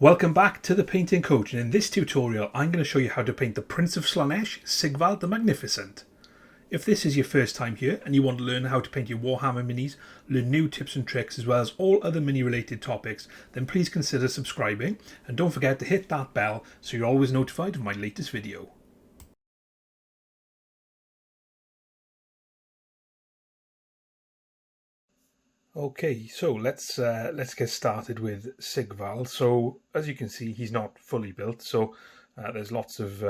Welcome back to the Painting Coach, and in this tutorial I'm going to show you how to paint the Prince of Slaanesh, Sigvald the Magnificent. If this is your first time here and you want to learn how to paint your Warhammer minis, learn new tips and tricks as well as all other mini related topics, then please consider subscribing and don't forget to hit that bell so you're always notified of my latest video. Okay, so let's get started with Sigvald. So as you can see, he's not fully built, so there's lots of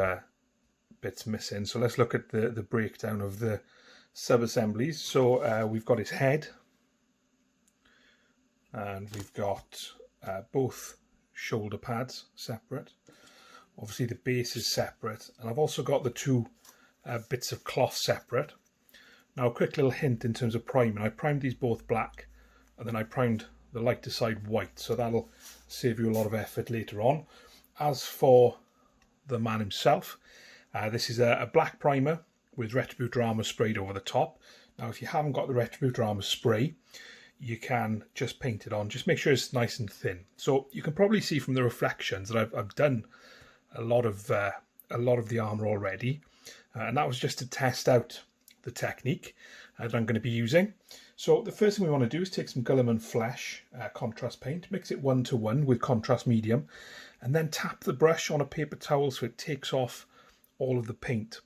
bits missing. So let's look at the breakdown of the sub-assemblies. So we've got his head, and we've got both shoulder pads separate. Obviously the base is separate, and I've also got the two bits of cloth separate. Now a quick little hint in terms of priming. I primed these both black, and then I primed the lighter side white, so that'll save you a lot of effort later on. As for the man himself, this is a black primer with Retributor Armour sprayed over the top. Now if you haven't got the Retributor Armour spray, you can just paint it on. Just make sure it's nice and thin. So you can probably see from the reflections that I've done a lot of the armour already, and that was just to test out the technique that I'm going to be using. So the first thing we want to do is take some Guiliman Flesh contrast paint, mix it 1:1 with contrast medium, and then tap the brush on a paper towel so it takes off all of the paint.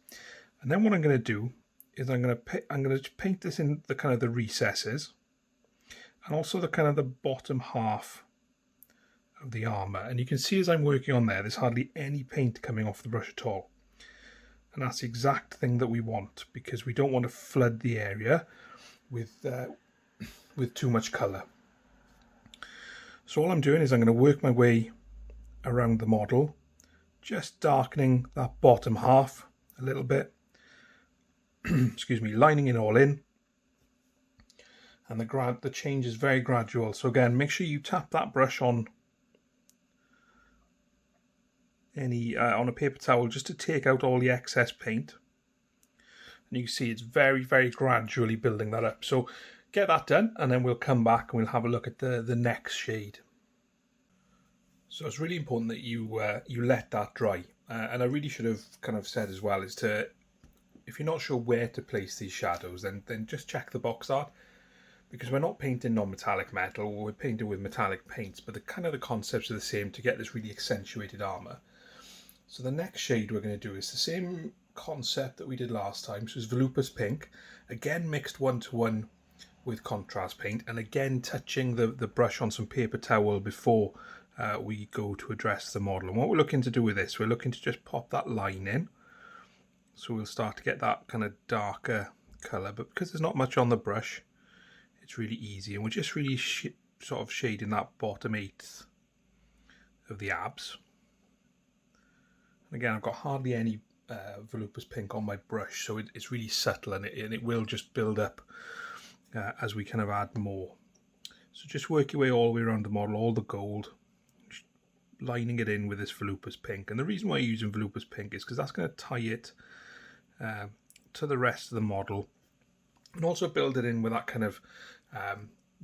And then what I'm going to do is I'm going to paint this in the kind of the recesses, and also the kind of the bottom half of the armour. And you can see as I'm working on there's hardly any paint coming off the brush at all. And that's the exact thing that we want, because we don't want to flood the area with too much colour. So all I'm doing is I'm going to work my way around the model, just darkening that bottom half a little bit. Excuse me, lining it all in. And the change is very gradual. So again, make sure you tap that brush on a paper towel just to take out all the excess paint. And you can see it's very, very gradually building that up. So get that done, and then we'll come back and we'll have a look at the next shade. So it's really important that you let that dry. And I really should have kind of said as well, is to, if you're not sure where to place these shadows, then just check the box art, because we're not painting non-metallic metal, we're painting with metallic paints, but the concepts are the same to get this really accentuated armour. So the next shade we're going to do is the same concept that we did last time. So it's Volupous Pink, again mixed 1:1 with contrast paint, and again touching the brush on some paper towel before we go to address the model. And what we're looking to do with this, we're looking to just pop that line in. So we'll start to get that kind of darker colour, but because there's not much on the brush, it's really easy. And we're just really sort of shading that bottom eighth of the abs. And again, I've got hardly any Volupous Pink on my brush, so it's really subtle, and it will just build up as we kind of add more. So just work your way all the way around the model, all the gold, lining it in with this Volupous Pink. And the reason why I'm using Volupous Pink is because that's going to tie it to the rest of the model, and also build it in with that kind of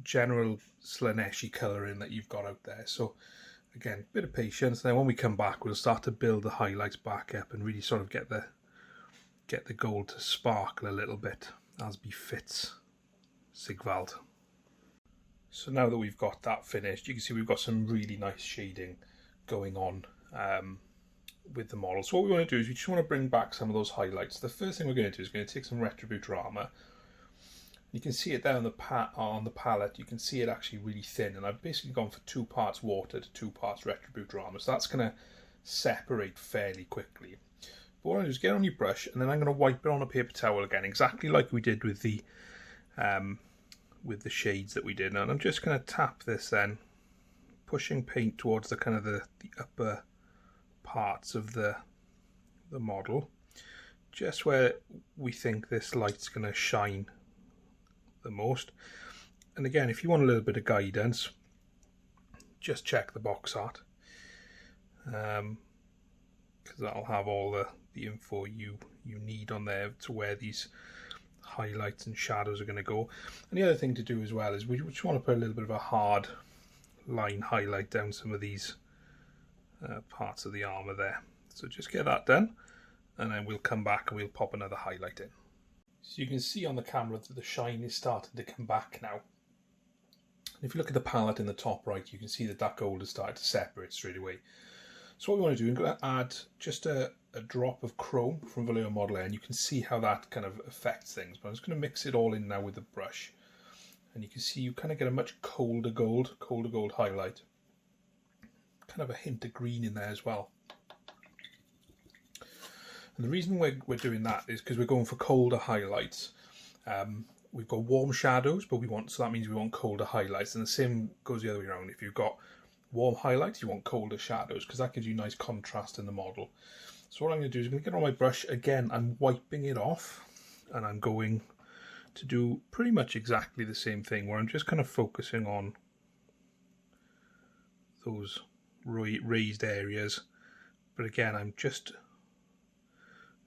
general Slaanesh-y colouring that you've got out there. So again, a bit of patience. Then when we come back, we'll start to build the highlights back up and really sort of get the gold to sparkle a little bit, as befits Sigvald. So now that we've got that finished, you can see we've got some really nice shading going on with the model. So what we want to do is we just want to bring back some of those highlights. The first thing we're going to do is going to take some Retributor Armour. You can see it there on the palette. You can see it actually really thin, and I've basically gone for 2 parts water to 2 parts Retributor Armour, so that's going to separate fairly quickly. But what I do is get on your brush, and then I'm going to wipe it on a paper towel again, exactly like we did with the shades that we did. And I'm just going to tap this then, pushing paint towards the kind of the upper parts of the model, just where we think this light's going to shine the most. And again, if you want a little bit of guidance, just check the box art, because that'll have all the info you need on there to where these highlights and shadows are going to go. And the other thing to do as well is we just want to put a little bit of a hard line highlight down some of these parts of the armour there. So just get that done, and then we'll come back and we'll pop another highlight in. So you can see on the camera that the shine is starting to come back now. And if you look at the palette in the top right, you can see that that gold has started to separate straight away. So what we want to do, we're going to add just a drop of chrome from Vallejo Model Air, and you can see how that kind of affects things. But I'm just going to mix it all in now with the brush. And you can see you kind of get a much colder gold highlight. Kind of a hint of green in there as well. And the reason we're doing that is because we're going for colder highlights. We've got warm shadows, but so that means we want colder highlights. And the same goes the other way around. If you've got warm highlights, you want colder shadows, because that gives you nice contrast in the model. So what I'm going to do is I'm going to get on my brush again. I'm wiping it off, and I'm going to do pretty much exactly the same thing, where I'm just kind of focusing on those raised areas. But again, I'm just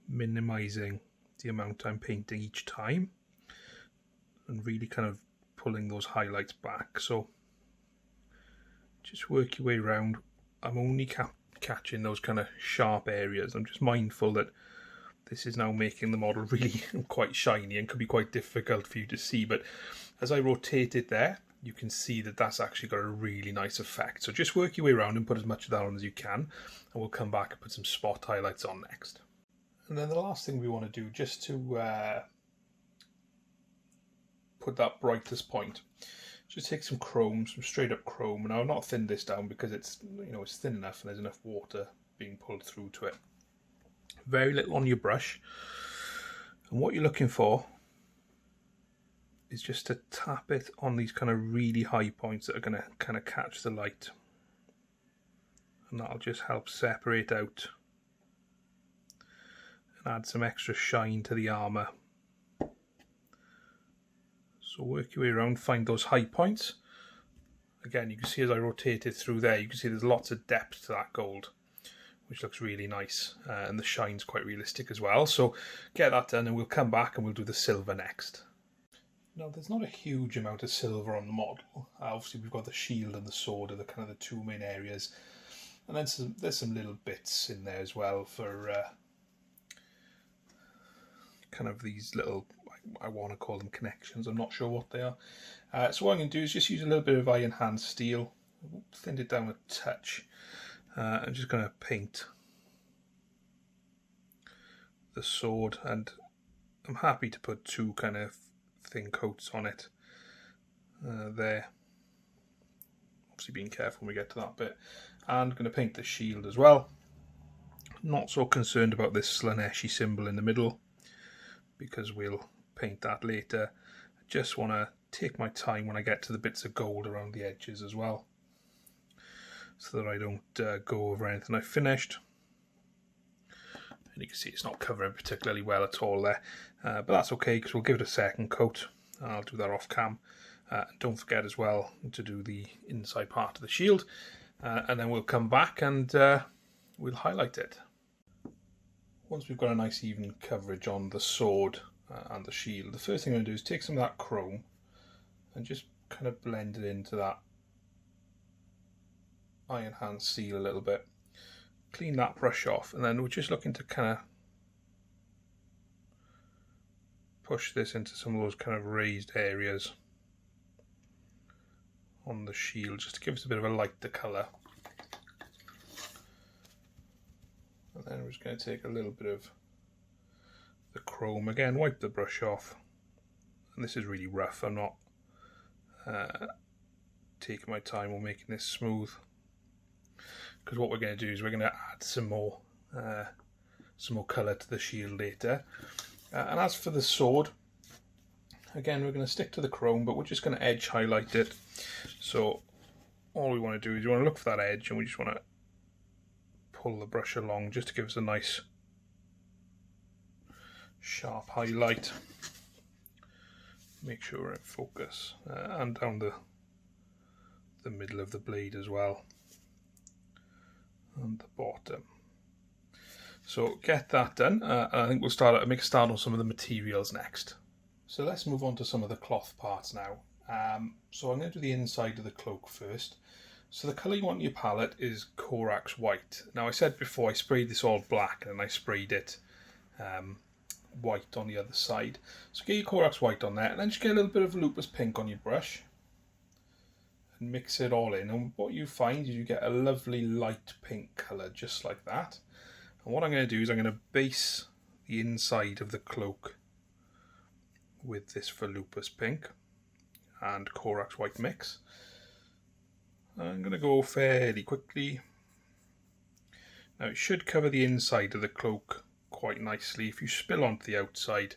minimizing the amount I'm painting each time, and really kind of pulling those highlights back. So just work your way around. I'm only catching those kind of sharp areas. I'm just mindful that this is now making the model really quite shiny and could be quite difficult for you to see, but as I rotate it there, you can see that that's actually got a really nice effect. So just work your way around and put as much of that on as you can, and we'll come back and put some spot highlights on next. And then the last thing we want to do, just to put that brightest point, just take some chrome, some straight up chrome. Now I've not thinned this down because it's, it's thin enough and there's enough water being pulled through to it. Very little on your brush, and what you're looking for is just to tap it on these kind of really high points that are going to kind of catch the light, and that'll just help separate out and add some extra shine to the armour. So work your way around, find those high points. Again, you can see as I rotate it through there, you can see there's lots of depth to that gold, which looks really nice, and the shine's quite realistic as well. So get that done, and we'll come back and we'll do the silver next. Now, there's not a huge amount of silver on the model. Obviously, we've got the shield and the sword are the kind of the two main areas, and then there's some little bits in there as well for kind of these little, I want to call them connections. I'm not sure what they are. So what I'm going to do is just use a little bit of Iron Hand Steel, thin it down a touch. I'm just going to paint the sword, and I'm happy to put two kind of thin coats on it there. Obviously being careful when we get to that bit. And I'm going to paint the shield as well. Not so concerned about this Slaanesh symbol in the middle, because we'll paint that later. I just want to take my time when I get to the bits of gold around the edges as well, so that I don't go over anything I've finished. And you can see it's not covering particularly well at all there, but that's okay, because we'll give it a second coat, and I'll do that off cam. Don't forget as well to do the inside part of the shield, and then we'll come back and we'll highlight it. Once we've got a nice even coverage on the sword and the shield, the first thing I'm going to do is take some of that chrome and just kind of blend it into that Iron Hand Steel a little bit. Clean that brush off, and then we're just looking to kind of push this into some of those kind of raised areas on the shield, just to give us a bit of a lighter colour. And then we're just going to take a little bit of the chrome again, wipe the brush off, and this is really rough. I'm not taking my time or making this smooth, because what we're going to do is we're going to add some more colour to the shield later. And as for the sword, again, we're going to stick to the chrome, but we're just going to edge highlight it. So all we want to do is you want to look for that edge, and we just want to pull the brush along just to give us a nice sharp highlight. Make sure we're in focus, and down the middle of the blade as well, and the bottom. So get that done, and I think we'll make a start on some of the materials next. So let's move on to some of the cloth parts now. So I'm going to do the inside of the cloak first. So the colour you want in your palette is Corax White. Now I said before I sprayed this all black and I sprayed it white on the other side. So get your Corax White on there and then just get a little bit of Volupous Pink on your brush and mix it all in, and what you find is you get a lovely light pink colour just like that. And what I'm going to do is I'm going to base the inside of the cloak with this Volupous Pink and Corax White mix. I'm going to go fairly quickly. Now it should cover the inside of the cloak quite nicely. If you spill onto the outside,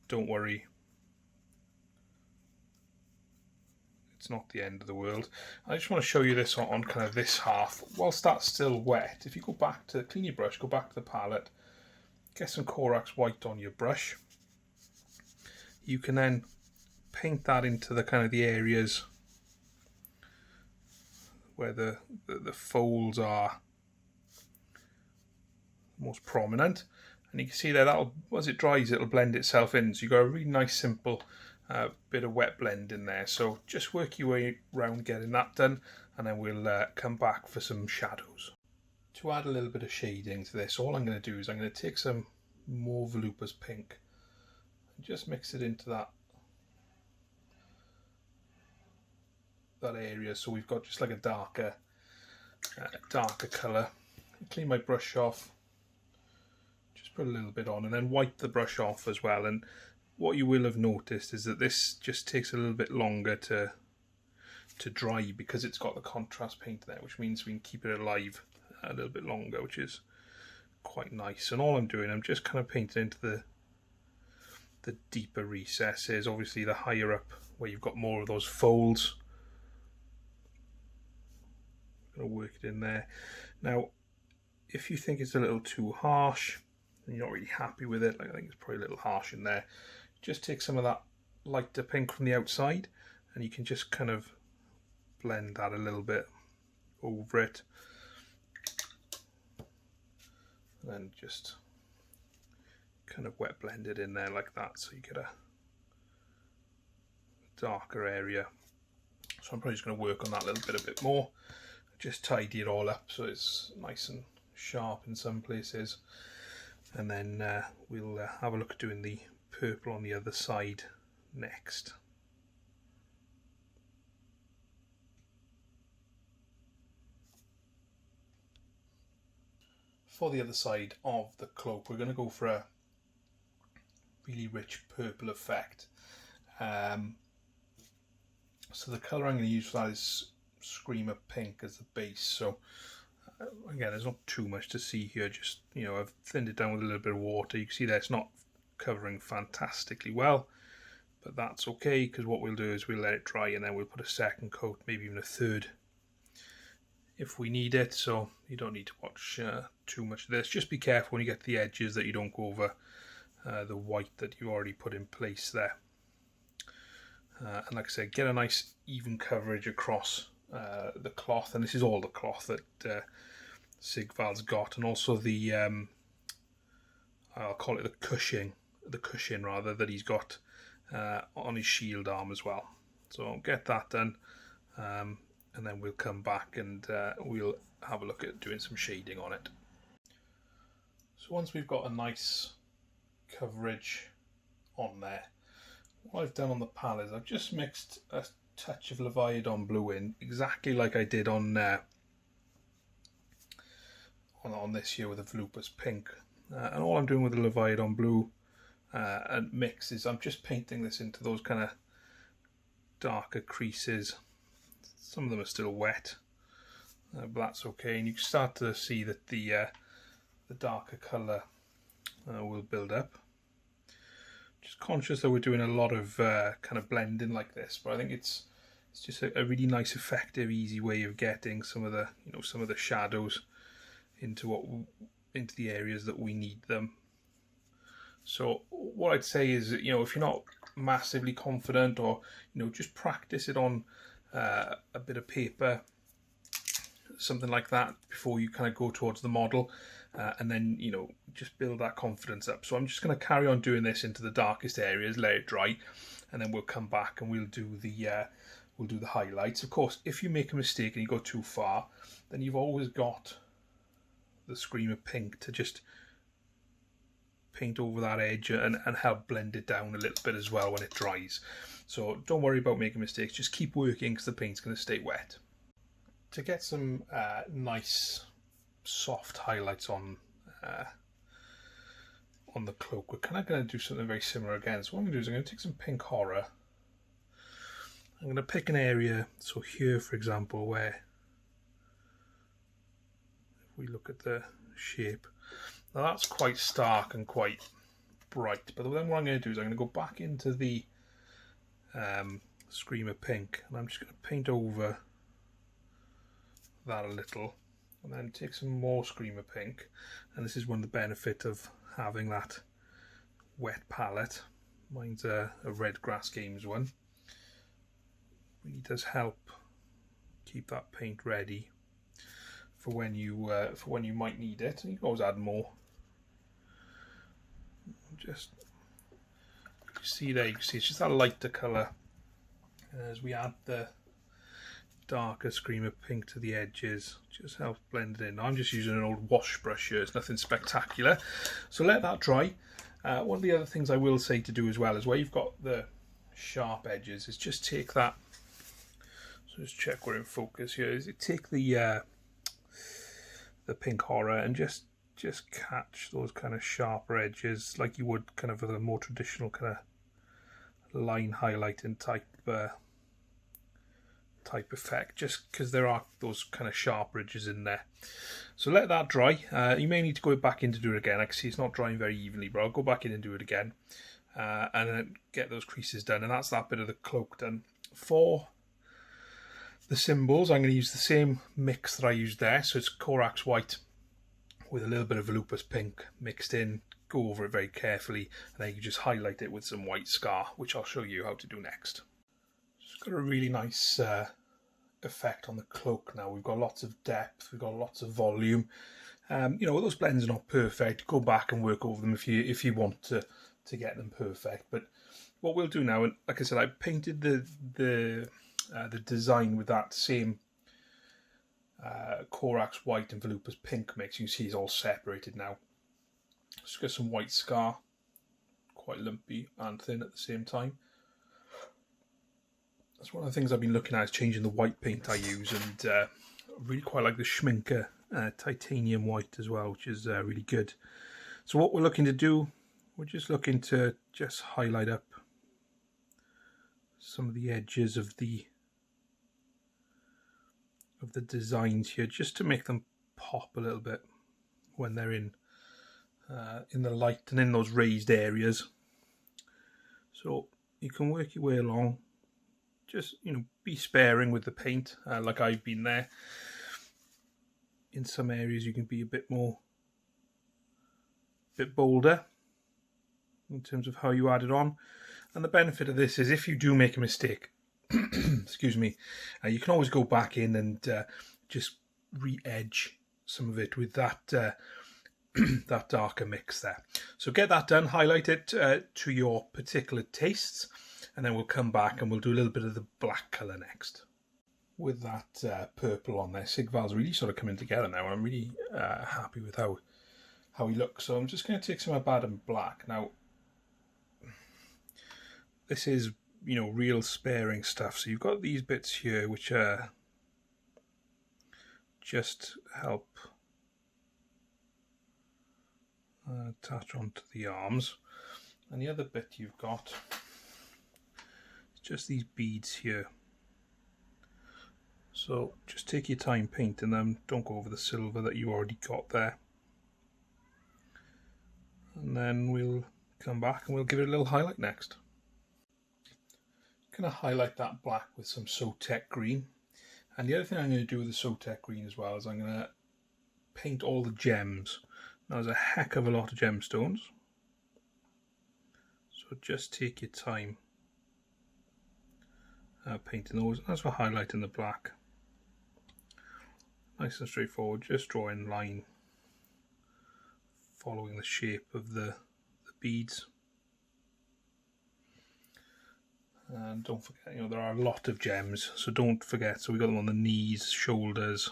don't worry, it's not the end of the world. I just want to show you this on kind of this half. Whilst that's still wet, if you go back to clean your brush, go back to the palette, get some Corax White on your brush, you can then paint that into the kind of the areas where the folds are most prominent, and you can see there that'll, as it dries, it'll blend itself in. So you've got a really nice simple bit of wet blend in there. So just work your way around getting that done, and then we'll come back for some shadows. To add a little bit of shading to this, all I'm going to do is I'm going to take some more Volupous Pink and just mix it into that area, so we've got just like a darker colour. Clean my brush off, just put a little bit on, and then wipe the brush off as well. And what you will have noticed is that this just takes a little bit longer to dry because it's got the contrast paint there, which means we can keep it alive a little bit longer, which is quite nice. And all I'm doing, I'm just kind of painting into the deeper recesses, obviously the higher up where you've got more of those folds. Going to work it in there. Now if you think it's a little too harsh and you're not really happy with it, like I think it's probably a little harsh in there, just take some of that lighter pink from the outside and you can just kind of blend that a little bit over it, and then just kind of wet blend it in there like that, so you get a darker area. So I'm probably just going to work on that a bit more, just tidy it all up so it's nice and sharp in some places, and then we'll have a look at doing the purple on the other side next. For the other side of the cloak, we're going to go for a really rich purple effect. So the colour I'm going to use for that is Screamer Pink as the base. So again, there's not too much to see here, just, you know, I've thinned it down with a little bit of water. You can see that it's not covering fantastically well, but that's okay, because what we'll do is we'll let it dry and then we'll put a second coat, maybe even a third if we need it. So you don't need to watch too much of this. Just be careful when you get to the edges that you don't go over the white that you already put in place there. And like I said, get a nice even coverage across the cloth, and this is all the cloth that Sigvald's got, and also the I'll call it the cushion rather, that he's got on his shield arm as well. So get that done, and then we'll come back and we'll have a look at doing some shading on it. So once we've got a nice coverage on there, what I've done on the palette is I've just mixed a touch of Leviadon Blue in, exactly like I did on this here with the Volupous Pink. And all I'm doing with the Leviadon Blue and mix is I'm just painting this into those kind of darker creases. Some of them are still wet, but that's okay. And you can start to see that the darker colour will build up. Just conscious that we're doing a lot of kind of blending like this, but I think it's just a really nice, effective, easy way of getting some of the shadows into the areas that we need them. So what I'd say is, if you're not massively confident, or just practice it on a bit of paper, something like that, before you kind of go towards the model. And then, just build that confidence up. So I'm just going to carry on doing this into the darkest areas, let it dry, and then we'll come back and we'll do the will do the highlights. Of course, if you make a mistake and you go too far, then you've always got the Screamer Pink to just paint over that edge and help blend it down a little bit as well when it dries. So don't worry about making mistakes, just keep working because the paint's going to stay wet. To get some nice soft highlights on the cloak, we're kind of going to do something very similar again. So what I'm going to do is I'm going to take some pink horror. I'm going to pick an area, so here for example, where if we look at the shape, now that's quite stark and quite bright, but then what I'm going to do is I'm going to go back into the Screamer Pink, and I'm just going to paint over that a little, and then take some more Screamer Pink. And this is one of the benefits of having that wet palette. Mine's a Red Grass Games one. Really does help keep that paint ready for when you might need it. And you can always add more. Just you see there, you can see it's just that lighter colour. As we add the darker Screamer Pink to the edges, just helps blend it in. I'm just using an old wash brush here, it's nothing spectacular. So let that dry. One of the other things I will say to do as well is where you've got the sharp edges is just take that, so just check we're in focus here, is take the pink horror and just catch those kind of sharper edges like you would kind of with a more traditional kind of line highlighting type effect, just because there are those kind of sharp ridges in there. So let that dry. You may need to go back in to do it again. I can see it's not drying very evenly, but I'll go back in and do it again and then get those creases done, and that's that bit of the cloak done. For the symbols, I'm going to use the same mix that I used there, so it's Corax White with a little bit of Volupous Pink mixed in. Go over it very carefully, and then you just highlight it with some white scar, which I'll show you how to do next. It's got a really nice effect on the cloak now. We've got lots of depth, we've got lots of volume. You know, those blends are not perfect. Go back and work over them if you want to get them perfect. But what we'll do now, and like I said, I painted the design with that same Corax White and Volupous Pink mix. You can see it's all separated now. Just get some white scar, quite lumpy and thin at the same time. That's one of the things I've been looking at, is changing the white paint I use, and I really quite like the Schminker titanium white as well, which is really good. So what we're looking to do, we're just looking to just highlight up some of the edges of the designs here, just to make them pop a little bit when they're in the light and in those raised areas. So you can work your way along. Just, you know, be sparing with the paint, like I've been there. In some areas you can be a bit bolder in terms of how you add it on. And the benefit of this is if you do make a mistake, excuse me, you can always go back in and just re-edge some of it with that that darker mix there. So get that done, highlight it to your particular tastes, and then we'll come back and we'll do a little bit of the black colour next. With that purple on there, Sigvald's really sort of coming together now. I'm really happy with how he looks. So I'm just going to take some Abaddon Black. Now, this is, you know, real sparing stuff. So you've got these bits here which just help attach onto the arms, and the other bit you've got is just these beads here. So just take your time painting them, don't go over the silver that you already got there, and then we'll come back and we'll give it a little highlight next. Going to highlight that black with some Sotek Green, and the other thing I'm going to do with the Sotek Green as well is I'm going to paint all the gems. Now there's a heck of a lot of gemstones, so just take your time painting those. As for highlighting the black, nice and straightforward, just drawing a line following the shape of the beads. And don't forget, you know, there are a lot of gems, so don't forget. So we got them on the knees, shoulders,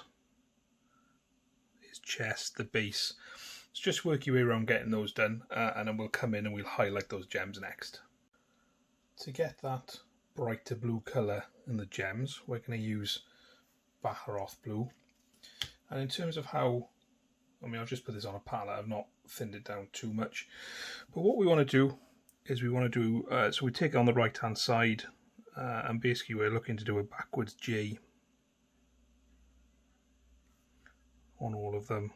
his chest, the base. So just work your way around getting those done, and then we'll come in and we'll highlight those gems next. To get that brighter blue colour in the gems, we're going to use Baharoth Blue. And in terms of how, I mean, I've just put this on a palette, I've not thinned it down too much. But what we want to do is we want to do, so we take it on the right hand side, and basically we're looking to do a backwards J on all of them,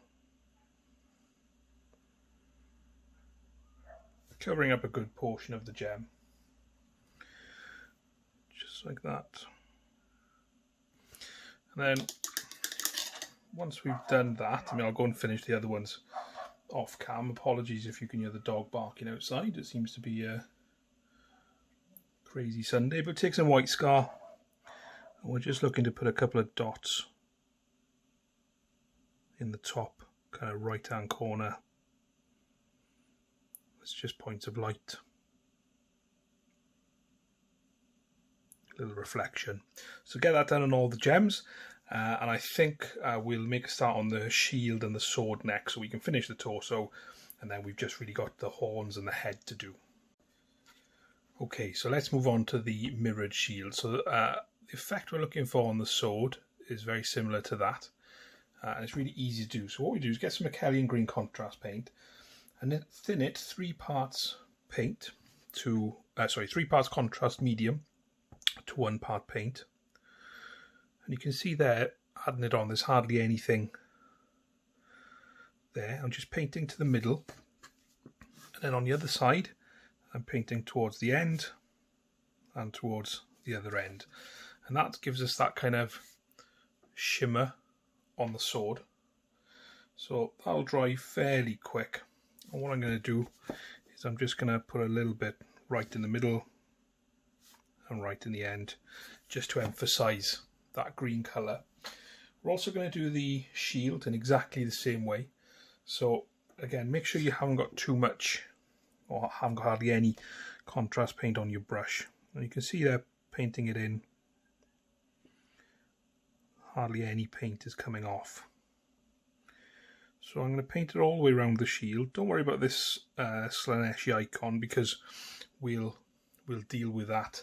covering up a good portion of the gem, just like that. And then once we've done that, I mean, I'll go and finish the other ones off cam. Apologies if you can hear the dog barking outside. It seems to be a crazy Sunday. But take some white scar, and we're just looking to put a couple of dots in the top kind of right hand corner. It's just points of light, a little reflection. So get that done on all the gems. And I think we'll make a start on the shield and the sword next, so we can finish the torso, and then we've just really got the horns and the head to do. Okay, so let's move on to the mirrored shield. So the effect we're looking for on the sword is very similar to that, and it's really easy to do. So what we do is get some Akhellian green contrast paint, and then thin it 3 parts paint to 3 parts contrast medium to 1 part paint. And you can see there, adding it on, there's hardly anything there. I'm just painting to the middle. And then on the other side, I'm painting towards the end and towards the other end. And that gives us that kind of shimmer on the sword. So that'll dry fairly quick. And what I'm going to do is I'm just going to put a little bit right in the middle and right in the end, just to emphasize that green colour. We're also going to do the shield in exactly the same way. So again, make sure you haven't got too much, or haven't got hardly any contrast paint on your brush. And you can see there, painting it in, hardly any paint is coming off. So I'm going to paint it all the way around the shield. Don't worry about this Slaanesh icon, because we'll deal with that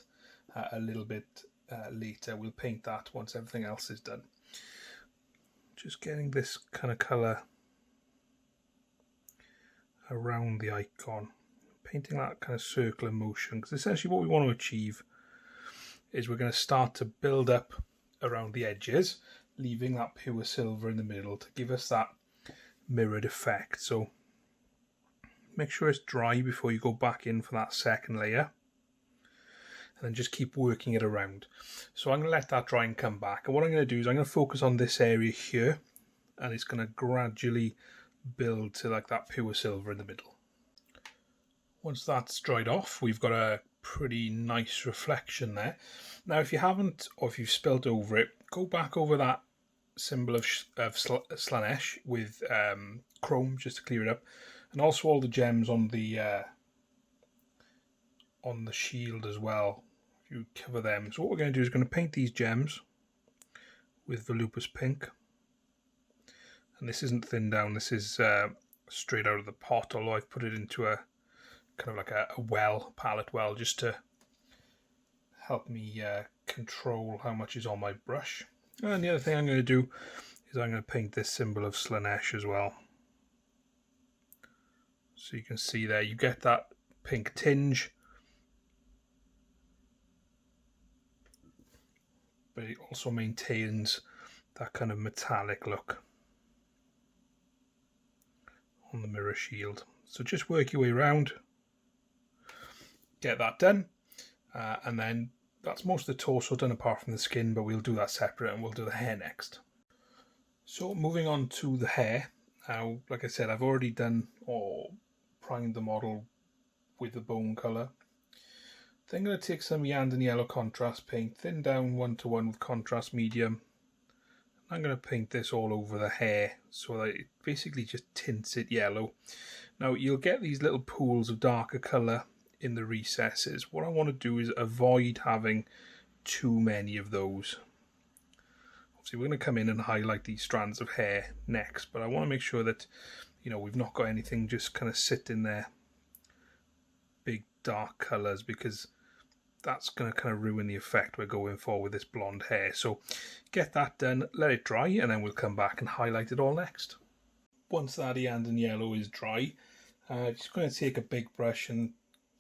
a little bit later. We'll paint that once everything else is done. Just getting this kind of colour around the icon, painting that kind of circular motion, because essentially what we want to achieve is we're going to start to build up around the edges, leaving that pure silver in the middle to give us that mirrored effect. So make sure it's dry before you go back in for that second layer, and then just keep working it around. So I'm going to let that dry and come back, and what I'm going to do is I'm going to focus on this area here, and it's going to gradually build to like that pure silver in the middle. Once that's dried off, we've got a pretty nice reflection there. Now if you haven't, or if you've spilt over it, go back over that symbol of Slaanesh with chrome just to clear it up, and also all the gems on the shield as well. You cover them. So what we're going to do is going to paint these gems with Volupous Pink, and this isn't thinned down, this is straight out of the pot, although I've put it into a kind of like a well, palette well, just to help me control how much is on my brush. And the other thing I'm going to do is I'm going to paint this symbol of Slaanesh as well. So you can see there, you get that pink tinge, but it also maintains that kind of metallic look on the mirror shield. So just work your way around, get that done, and then that's most of the torso done apart from the skin, but we'll do that separate, and we'll do the hair next. So moving on to the hair. Now, like I said, I've already done or primed the model with the bone colour. Then I'm going to take some Iyanden Yellow contrast paint, thin down 1:1 with contrast medium. I'm going to paint this all over the hair so that it basically just tints it yellow. Now you'll get these little pools of darker colour in the recesses. What I want to do is avoid having too many of those. Obviously we're going to come in and highlight these strands of hair next, but I want to make sure that, you know, we've not got anything just kind of sitting there, big dark colours, because that's going to kind of ruin the effect we're going for with this blonde hair. So get that done, let it dry, and then we'll come back and highlight it all next. Once that Iyanden Yellow is dry, just going to take a big brush, and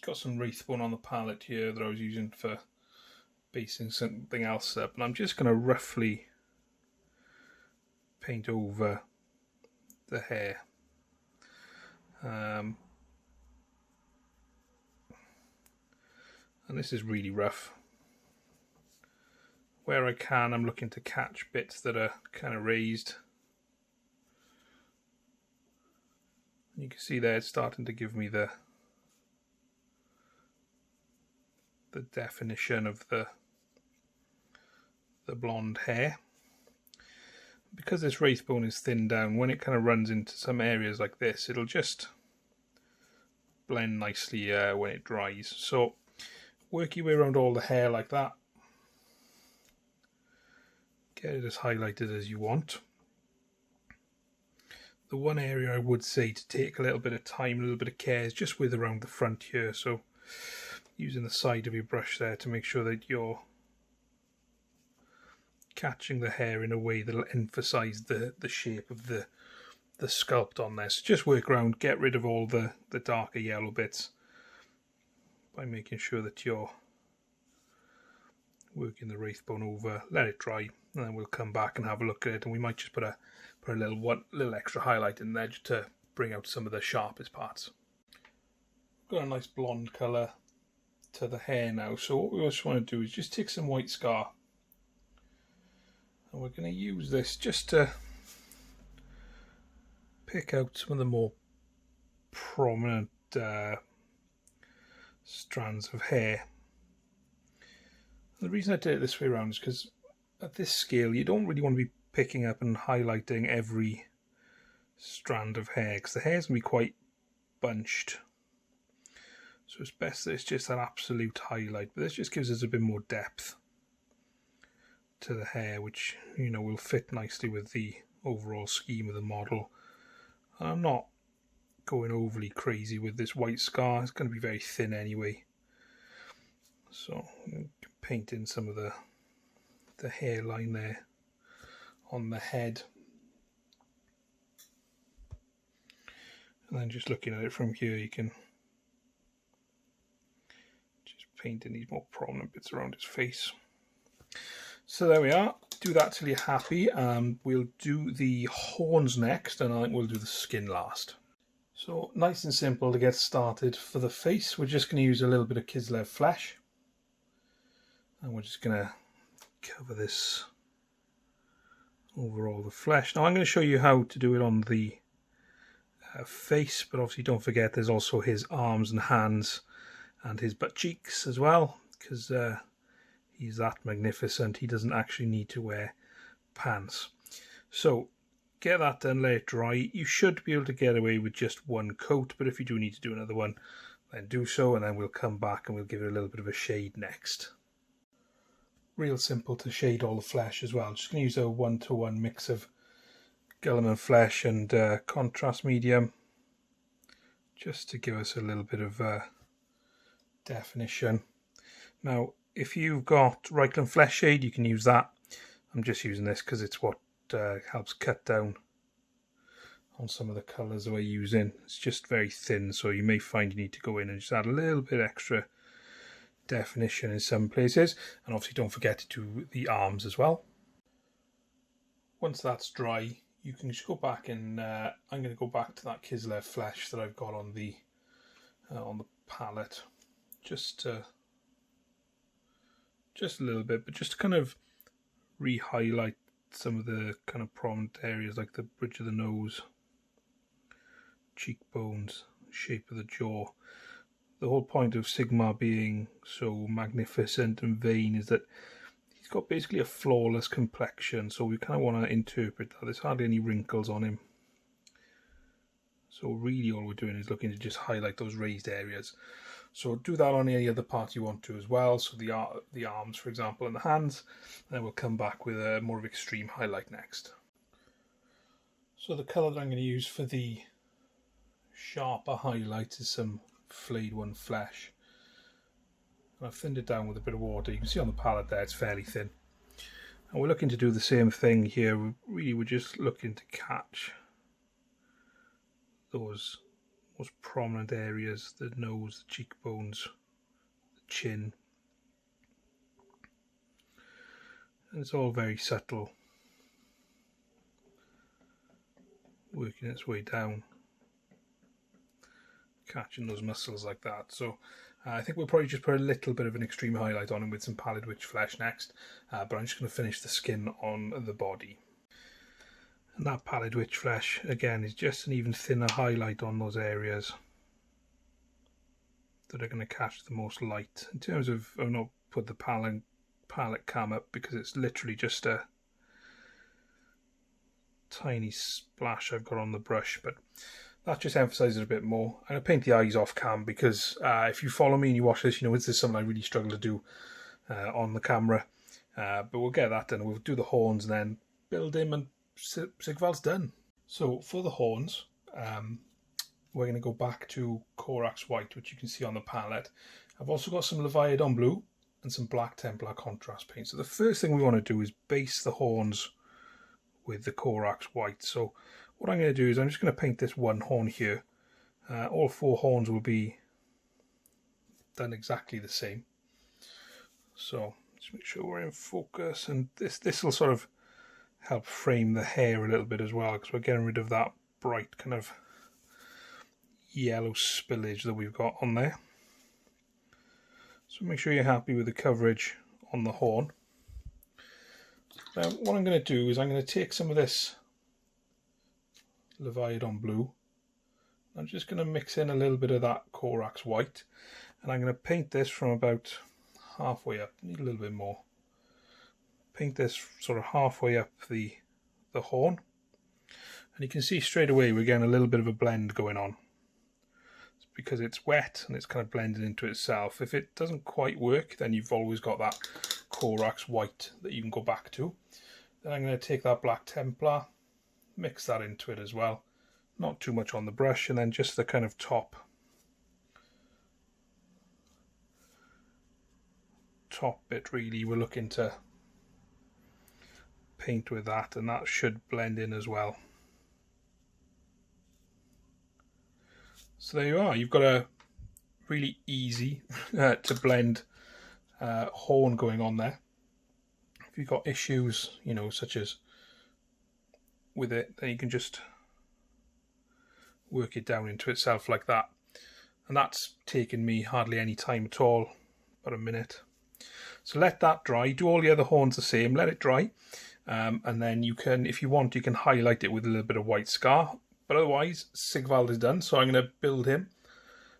got some Wraithbone on the palette here that I was using for basing something else up, and I'm just going to roughly paint over the hair. And this is really rough. Where I can, I'm looking to catch bits that are kind of raised. You can see there it's starting to give me the definition of the blonde hair. Because this Wraithbone is thinned down, when it kind of runs into some areas like this, it'll just blend nicely when it dries. So work your way around all the hair like that. Get it as highlighted as you want. The one area I would say to take a little bit of time, a little bit of care, is just with around the front here. So using the side of your brush there to make sure that you're catching the hair in a way that'll emphasize the shape of the sculpt on there. So just work around, get rid of all the darker yellow bits by making sure that you're working the Wraithbone over. Let it dry, and then we'll come back and have a look at it, and we might just put a little extra highlight in there just to bring out some of the sharpest parts. Got a nice blonde colour to the hair now, so what we just want to do is just take some white scar, and we're going to use this just to pick out some of the more prominent strands of hair. And the reason I did it this way around is because at this scale you don't really want to be picking up and highlighting every strand of hair, because the hair's going to be quite bunched. So it's best that it's just an absolute highlight, but this just gives us a bit more depth to the hair, which, you know, will fit nicely with the overall scheme of the model. I'm not going overly crazy with this white scar, it's going to be very thin anyway. So paint in some of the hairline there on the head. And then just looking at it from here, you can just paint in these more prominent bits around his face. So there we are. Do that till you're happy. We'll do the horns next, and I think we'll do the skin last. So nice and simple to get started. For the face, we're just going to use a little bit of Kislev Flesh, and we're just going to cover this over all the flesh. Now I'm going to show you how to do it on the face, but obviously don't forget there's also his arms and hands and his butt cheeks as well, because he's that magnificent. He doesn't actually need to wear pants. So get that done, let it dry. You should be able to get away with just one coat, but if you do need to do another one, then do so, and then we'll come back and we'll give it a little bit of a shade next. Real simple to shade all the flesh as well. Just going to use a 1-to-1 mix of Guiliman Flesh and contrast medium, just to give us a little bit of definition. Now if you've got Retributor Flesh shade, you can use that. I'm just using this because it's what helps cut down on some of the colours that we're using. It's just very thin, so you may find you need to go in and just add a little bit extra definition in some places. And obviously don't forget to do the arms as well. Once that's dry, you can just go back and I'm going to go back to that Kislev Flesh that I've got on the palette, just a little bit, but just to kind of re-highlight some of the kind of prominent areas like the bridge of the nose, cheekbones, shape of the jaw. The whole point of Sigmar being so magnificent and vain is that he's got basically a flawless complexion, so we kind of want to interpret that. There's hardly any wrinkles on him. So really all we're doing is looking to just highlight those raised areas. So do that on any other part you want to as well. So the arms, for example, and the hands. And then we'll come back with a more of extreme highlight next. So the colour that I'm going to use for the sharper highlight is some Flayed One Flesh. And I've thinned it down with a bit of water. You can see on the palette there it's fairly thin. And we're looking to do the same thing here. We're just looking to catch those most prominent areas, the nose, the cheekbones, the chin. And it's all very subtle, working its way down, catching those muscles like that. So I think we'll probably just put a little bit of an extreme highlight on him with some Pallid Witch Flesh next, but I'm just going to finish the skin on the body. And that Pallid Witch Flesh, again, is just an even thinner highlight on those areas that are going to catch the most light. In terms of, I've not put the palette cam up because it's literally just a tiny splash I've got on the brush, but that just emphasises it a bit more. I'm going to paint the eyes off cam because if you follow me and you watch this, you know this is something I really struggle to do on the camera. But we'll get that done. We'll do the horns and then build him, and Sigvald's done. So for the horns, we're going to go back to Corax White, which you can see on the palette. I've also got some Leviadon Blue and some Black Templar contrast paint. So the first thing we want to do is base the horns with the Corax White. So what I'm going to do is I'm just going to paint this one horn here. All 4 horns will be done exactly the same. So just make sure we're in focus, and this will sort of help frame the hair a little bit as well, because we're getting rid of that bright kind of yellow spillage that we've got on there. So make sure you're happy with the coverage on the horn. Now what I'm going to do is I'm going to take some of this Leviadon Blue. I'm just going to mix in a little bit of that Corax White, and I'm going to paint this from about halfway up. Need a little bit more. Paint this sort of halfway up the horn, and you can see straight away we're getting a little bit of a blend going on. It's because it's wet and it's kind of blended into itself. If it doesn't quite work, then you've always got that Corax White that you can go back to. Then I'm going to take that Black Templar, mix that into it as well. Not too much on the brush, and then just the kind of top bit really we're looking to paint with that, and that should blend in as well. So there you are, you've got a really easy to blend horn going on there. If you've got issues, you know, such as with it, then you can just work it down into itself like that, and that's taken me hardly any time at all, about a minute. So let that dry, do all the other horns the same, let it dry, and then you can, if you want, you can highlight it with a little bit of white scar, but otherwise Sigvald is done. So I'm going to build him,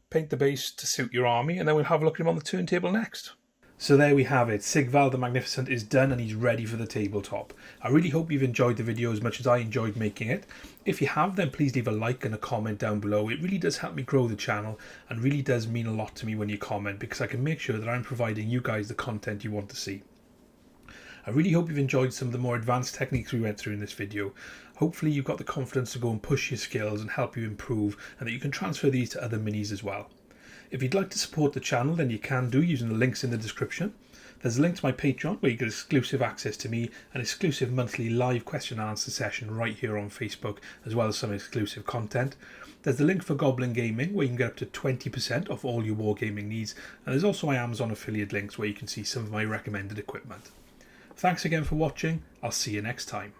paint the base to suit your army, and then we'll have a look at him on the turntable next. So there we have it, Sigvald the Magnificent is done and he's ready for the tabletop. I really hope you've enjoyed the video as much as I enjoyed making it. If you have, then please leave a like and a comment down below. It really does help me grow the channel and really does mean a lot to me when you comment, because I can make sure that I'm providing you guys the content you want to see. I really hope you've enjoyed some of the more advanced techniques we went through in this video. Hopefully you've got the confidence to go and push your skills and help you improve, and that you can transfer these to other minis as well. If you'd like to support the channel, then you can do using the links in the description. There's a link to my Patreon where you get exclusive access to me, an exclusive monthly live question and answer session right here on Facebook, as well as some exclusive content. There's the link for Goblin Gaming where you can get up to 20% off all your wargaming needs, and there's also my Amazon affiliate links where you can see some of my recommended equipment. Thanks again for watching, I'll see you next time.